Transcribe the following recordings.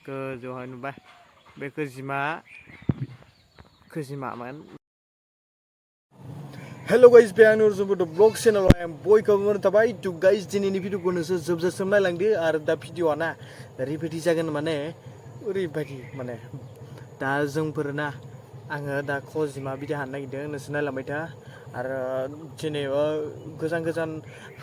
गोजौहाय नुबाय बे खोजिमामोन। Hello guys, बे आंनि अर्जुनबोद ब्लग चेनेलाव आं बयखौबो मोननो थाबाय। टु गाइस, दिनैनि भिडिअखौ नोंसोर जोबजासिम नायलांदो आरो दा भिडिअआ ना ओरैबायदि जागोन माने ओरैबायदि माने दा जोंफोरना आङो दा खजिमा बिदि हानो नागिरदों, नोंसोर नायलांबाय था। आरो जेनेबा गोजान गोजान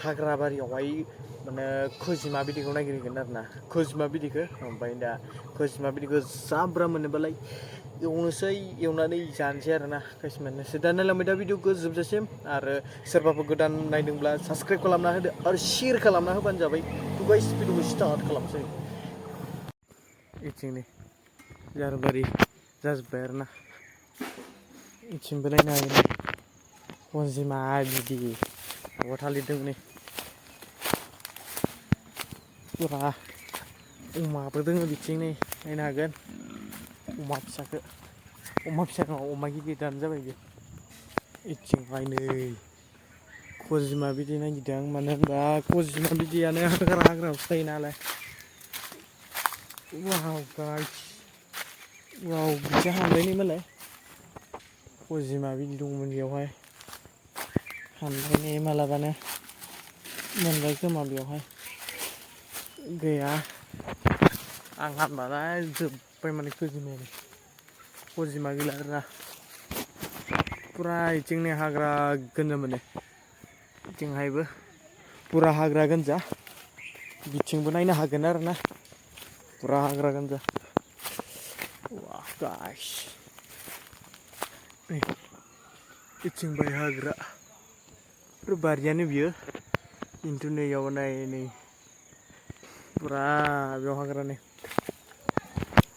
हाग्रा बारियावहाय माने खजिमा बिदैखौ नागिरहैगोन आरो ना, खजिमा बिदैखौ। ओमफ्राय दा खजिमा बिदैखौ जाब्रा मोनोबालाय एवनोसै, एवनानै जानोसै आरो ना खैसुमान। नोंसोर दा नायलांबाय दा भिडिअखौ जोबजासिम। आरो सोरबाफोर गोदान नायदोंब्ला साबस्क्राइब खालामना होदो आरो शेयार खालामना होबानो जाबाय। टु गाइस, भिडिअखौ स्टार्ट खालामसै। इथिंनि जारबारि जाजोब्बाय आरो ना, इथिंबो नायनो हागोन खजिमा बिदै माबा थालिरदों नै फुरा। अमाबो दोङो बिथिं नै नायनो हागोन, अमा फिसाखौ। अमा फिसा नङा, अमा गिदिरानो जाबाय बे। इथिंहाय नै खजिमा बिदै नागिरदों आं, मानो होनबा खजिमा बिदैयानो हाग्रायावसो थायो नालाय। वाव गाइस, वाव बिदि हानबाय नै मालाय खजिमा बिदै दंमोन बेयावहाय। हानबाय नै मालाबानो मोनबाय खोमा बेयावहाय। गैया, आं हानबालाय जोब्बाय माने खजिमा गैला आरोना। फुरा इथिंनि हाग्रा गोननो माने, इथिंहायबो फुरा हाग्रा गोनजा। बिथिंबो नायनो हागोन आरो ना, फुरा हाग्रा गोनजा। वाह गाइस, इथिंबाय हाग्रा बारियानो बियो, खिन्थु नैयाव नाय नै फुरा बेयाव हाग्रा नै।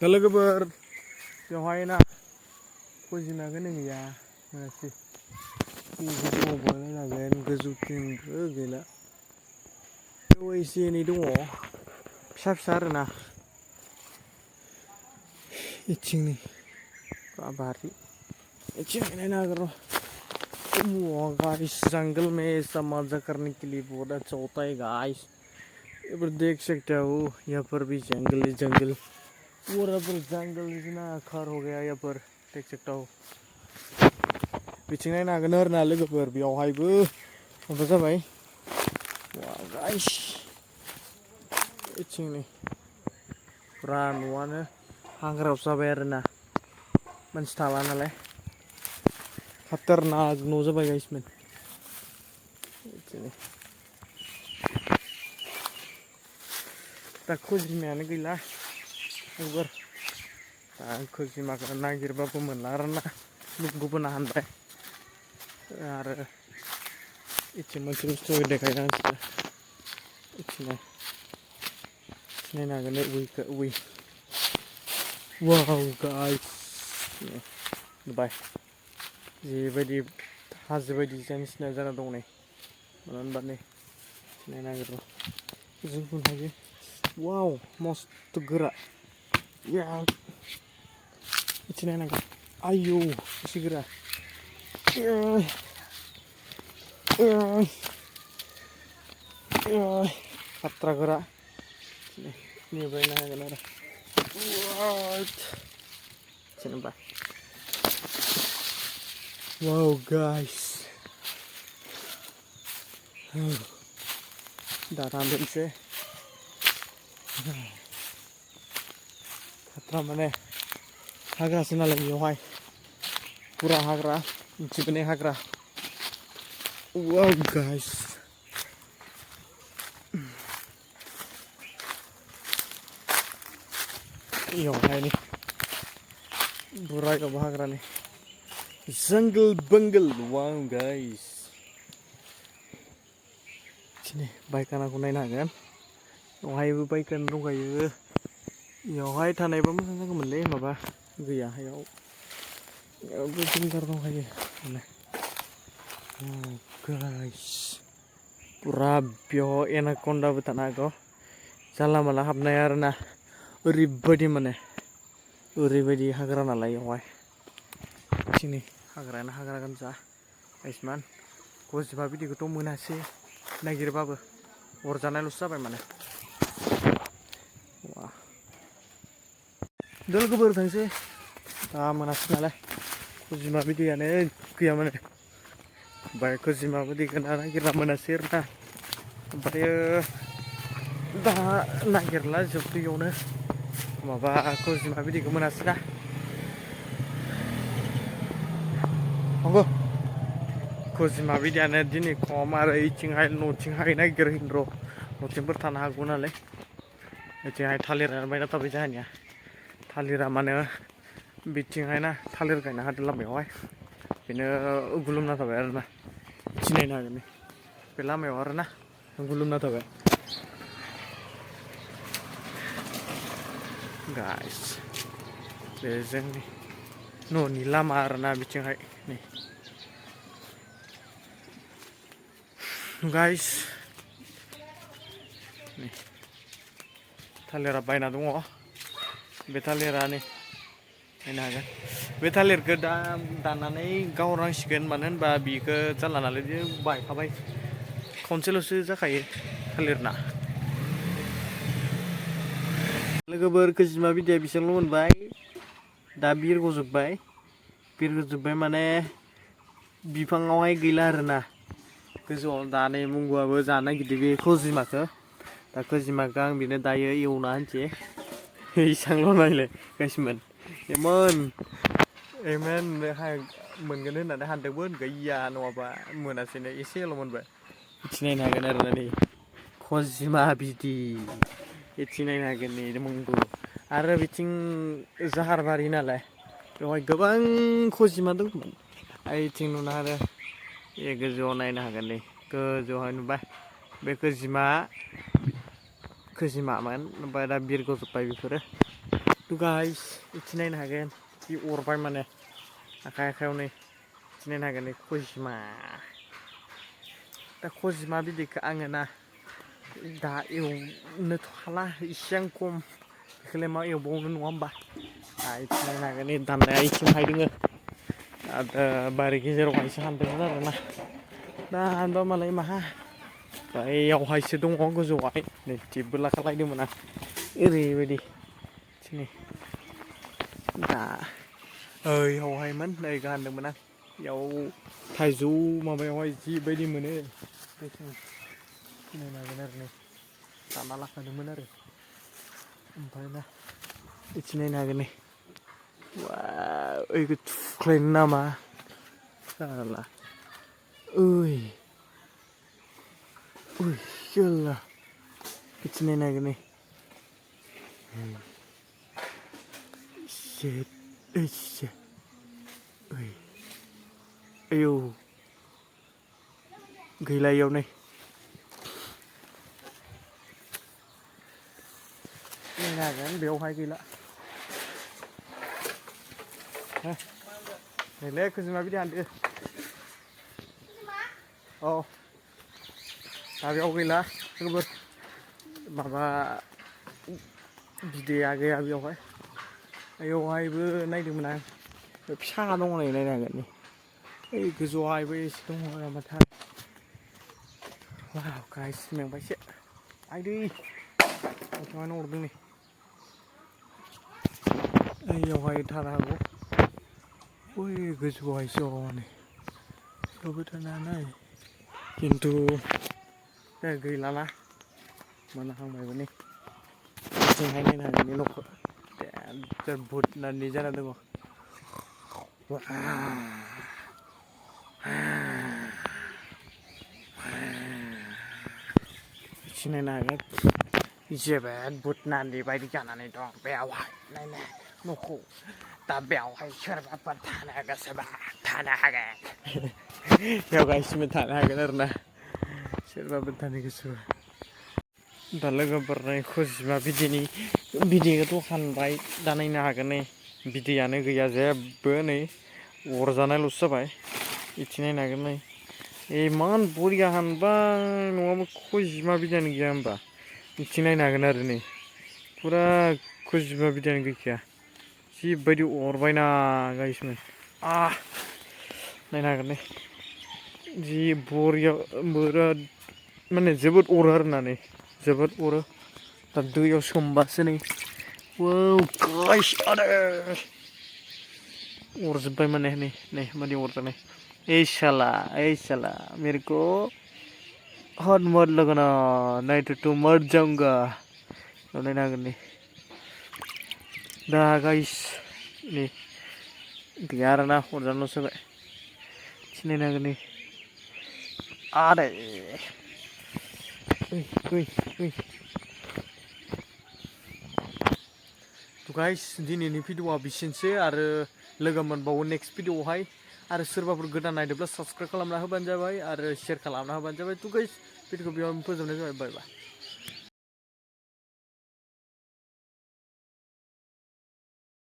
दा लोगोफोर बेवहाय ना खजिमाखौनो गैया मोनासै। गोजौआवबो नायनो हागोन, गोजौथिंबो गैला। बेयाव एसे एनै दङ फिसा फिसा आरोना। इथिंनि बारि इथिंहाय नायनो हागोन र'। वाह गाइस, जंगल में ऐसा मजा करने के लिए बहुत अच्छा होता है गाइस। ये पर देख सकते हो, यहाँ पर भी जंगल ही जंगल, पूरा पर जंगल इतना खार हो गया यहाँ पर, देख सकता हो। बिथिं नायनो हागोन आरो ना लोगोफोर, बेयावहायबो माबा जाबाय। वाह गाइस, इथिं नै फुरा न'आनो हाग्रायावसो जाबाय आरो ना, मानसि थाला नालाय। खाथारनाक न' जाबाय गाइसमोन। दा खजिमायानो गैला लोगोफोर। दा खजिमाखौ नागिरबाबो मोनला आरो ना, गुबुना हानबाय। आरो इथिं मोनसे बुस्थु देखायनो आं नोंसोरनो, इथिंहाय नायनो हागोन उइ। वाव गाइस, नुबाय जिबायदि हाजो बायदि निसिना जाना दं नै। मानो होनबा नै नायनो हागोन र', जोंखौ हायो। वाव मस्त गोरा, इथिं नायनो हागोन। आयौ बेसे गोरा, खाट्रा गोरा। निफ्राय नायनो हागोन आरो जेनेबा। वाव गाइस, दा रानदोंसो। खाट्रा माने हाग्रासो नालाय बेयावहाय, फुरा हाग्रा, मिथिबाय हाग्रा। वाव गाइस, इयावहाय नै बुरायावबो हाग्रा नै, जंगल बंगल। वाव गाइस, दिनै बायखानाखौ नायनो हागोन, बेवहायबो बायखाना दंखायो। बेयावहाय थानायबा मोजां जागौमोनलै, माबा गैया बेयावबो विंगार दंखायो माने। गाइस, फुरा बेयाव एनाकन्दाबो थानो हागौ, जानला मानला हाबनाय आरो ना। ओरैबायदि माने, ओरैबायदि हाग्रा नालाय बेवहाय। दिनै हाग्रायानो हाग्रा गोनजा गाइसमान। खजिमा बिदैखौथ' मोनासै नागिरबाबो, अरजानायल'सो जाबाय माने। वाह दा लोगोफोर थांसै दा मोनासै नालाय खोजिमा बिदैयानो गैयामोन ओमफ्राय खोजिमा बिदैखौ नागिरना मोनासै आरोना ओमफ्रायो दा नागिरला जोबदैयावनो माबा खोजिमा बिदैखौ मोनासै ना नंगौ खोजिमा बिदैयानो दिनै खम आरो इथिंहाय न'थिंहाय नागिरहैनो र' न'थिंफोर थानो हागौ नालाय इथिंहाय थालिरानो बायना थाबाय जोंहानिया थालिरा माने बिथिंहाय ना थालिर गायना होदो लामायावहाय बेनो गुलुमना थाबाय आरोना सिनायनो हागोन बे लामायाव आरोना गुलुमना थाबाय गाइस बे जोंनि न'नि लामा आरोना बिथिंहाय नै गाइस नै थालिरा बायना दङ बे थालिरा नै नायनो हागोन बे थालिरखौ दा दाननानै गावनांसिगोन मानो होनबा बिखौ जानला नालाय बायखाबाय खनसेल'सो जाखायो थालिरना लोगोफोर खोजिमा बिदैया बेसेबांल' मोनबाय दा बिरग'जोब्बाय माने बिफाङावहाय गैला आरोना गोजौआव दा नै मुंगुआबो जानो नागिरदों बे खोजिमाखौ दा खोजिमाखौ आं बेनो दायो एवना होनसै इसांल' नायलाय गाइसमोन एमोन मोनगोन होननानै हानदोंमोन गैया नङाबा मोनासैनो एसेल' मोनबाय सिनायनो हागोन आरोना नै खोजिमा बिदै इथिं नायनो हागोन नै मुंगु आरो बिथिं जाहारबारि नालाय बेवहाय गोबां खोजिमा दंमोन ओइथिं नुनो आरो ए गोजौआव नायनो हागोन नै गोजौआवहाय नुबाय बे खोजिमामोन ओमफ्राय दा बिरग'जोब्बाय बेफोरो थ' गाइस इथिं नायनो हागोन जि अरबाय माने आखायाव नै इथिं नायनो हागोन नै खोजिमा दा खोजिमा बिदैखौ आङो ना दा एवनोथ' हाला इसेबां खम बेखौलाय मा एवबावनो नङा होमबा इथिं नायनो हागोन नै दाननाया इथिंहाय दोङो दा बारि गेजेरावहायसो हानदोंमोन आरोना दा हानबा मालाय माहा बैयावहायसो दङ गोजौआवहाय नै टिपबो लाखालायदोंमोन आं ओरैबायदि नै दा ओइयावहायमोन नै गानदोंमोन आं बेयाव थाइजौ माबायावहाय जिबायदि मोनो सिनायनो हागोन आरो नै दाना लाखादोंमोन आरो ओमफ्राय ना इथिं नायनो हागोन नै ओइखौ थुख्लायनो नामा साला ओइ याल्ला इथिं नायनो हागोन नै सेट आयौ गैला इयाव नै नायनो हागोन बेवहाय गैला नैलै खोजिमा बिदै हानदो औ दा बेयाव गैला लोगोफोर माबा बिदैया गैया बेयावहाय बेयावहायबो नायदोंमोन आं फिसा दङ नै नायनो हागोन नै ओइ गोजौआवहायबो एसे दङ नामाथाय वाव गाइस मेंबायसो आइदै बिफाङानो अरदों नै ओइयावहाय थानो हागौ बै गोजौआवहायसो नै बेयावबो थानो हानाय खिन्थु गैलाना मोनाहांबायबो नै बिथिंहाय नायनो हागोन न'खौ देन्जार भुटनानि जाना दङ बिथिं नायनो हागोन जोबोद भुटनानि बायदि जानानै दं बेयावहाय नायनो न'खौ दा बेयावहाय सोरबाफोर थानो गोसोबा थानो हागोन बेयाव गासिबो थानो हागोन आरोना सोरबाफोर थानो गोसोबा दा लोगोफोर नै खोजिमा बिदैखौथ' हानबाय दा नायनो हागोन नै बिदैयानो गैया जेबो नै अरजानायल'सो जाबाय इथिं नायनो हागोन नै इमान बरिया हानबाय नङाबा खोजिमा बिदैयानो गैया होमबा इथिं नायनो हागोन आरो नै फुरा खोजिमा बिदैयानो गैखाया जिबायदि अरबायना गाइसमोन नायनो हागोन नै जि बरिया बिराद माने जोबोद अरो आरोना नै जोबोद अरो दा दैयाव सोमबासो नै Wow, guys, ada. Orजोब्बाय माने नै मादि अरजानाय ए साला मेरे को हॉट मत लगाना नहीं तो तू मर जाऊंगा नहीं ना करनी दा गाइस nih gaya ना अरजानो सोबाय सिनाय ना करनी आरे तो गाइस दिनैनि भिडिअआ बिसिनोसै आरो लोगो मोनबावो नेक्स्ट भिडिअआवहाय आरो सोरबाफोर गोदान नायदोंब्ला साबस्क्राइब खालामना होबानो जाबाय आरो शेयार खालामना होबानो जाबाय तो गाइस भिडिअखौ बेयावनो फोजोबनाय जाबाय बाय बाय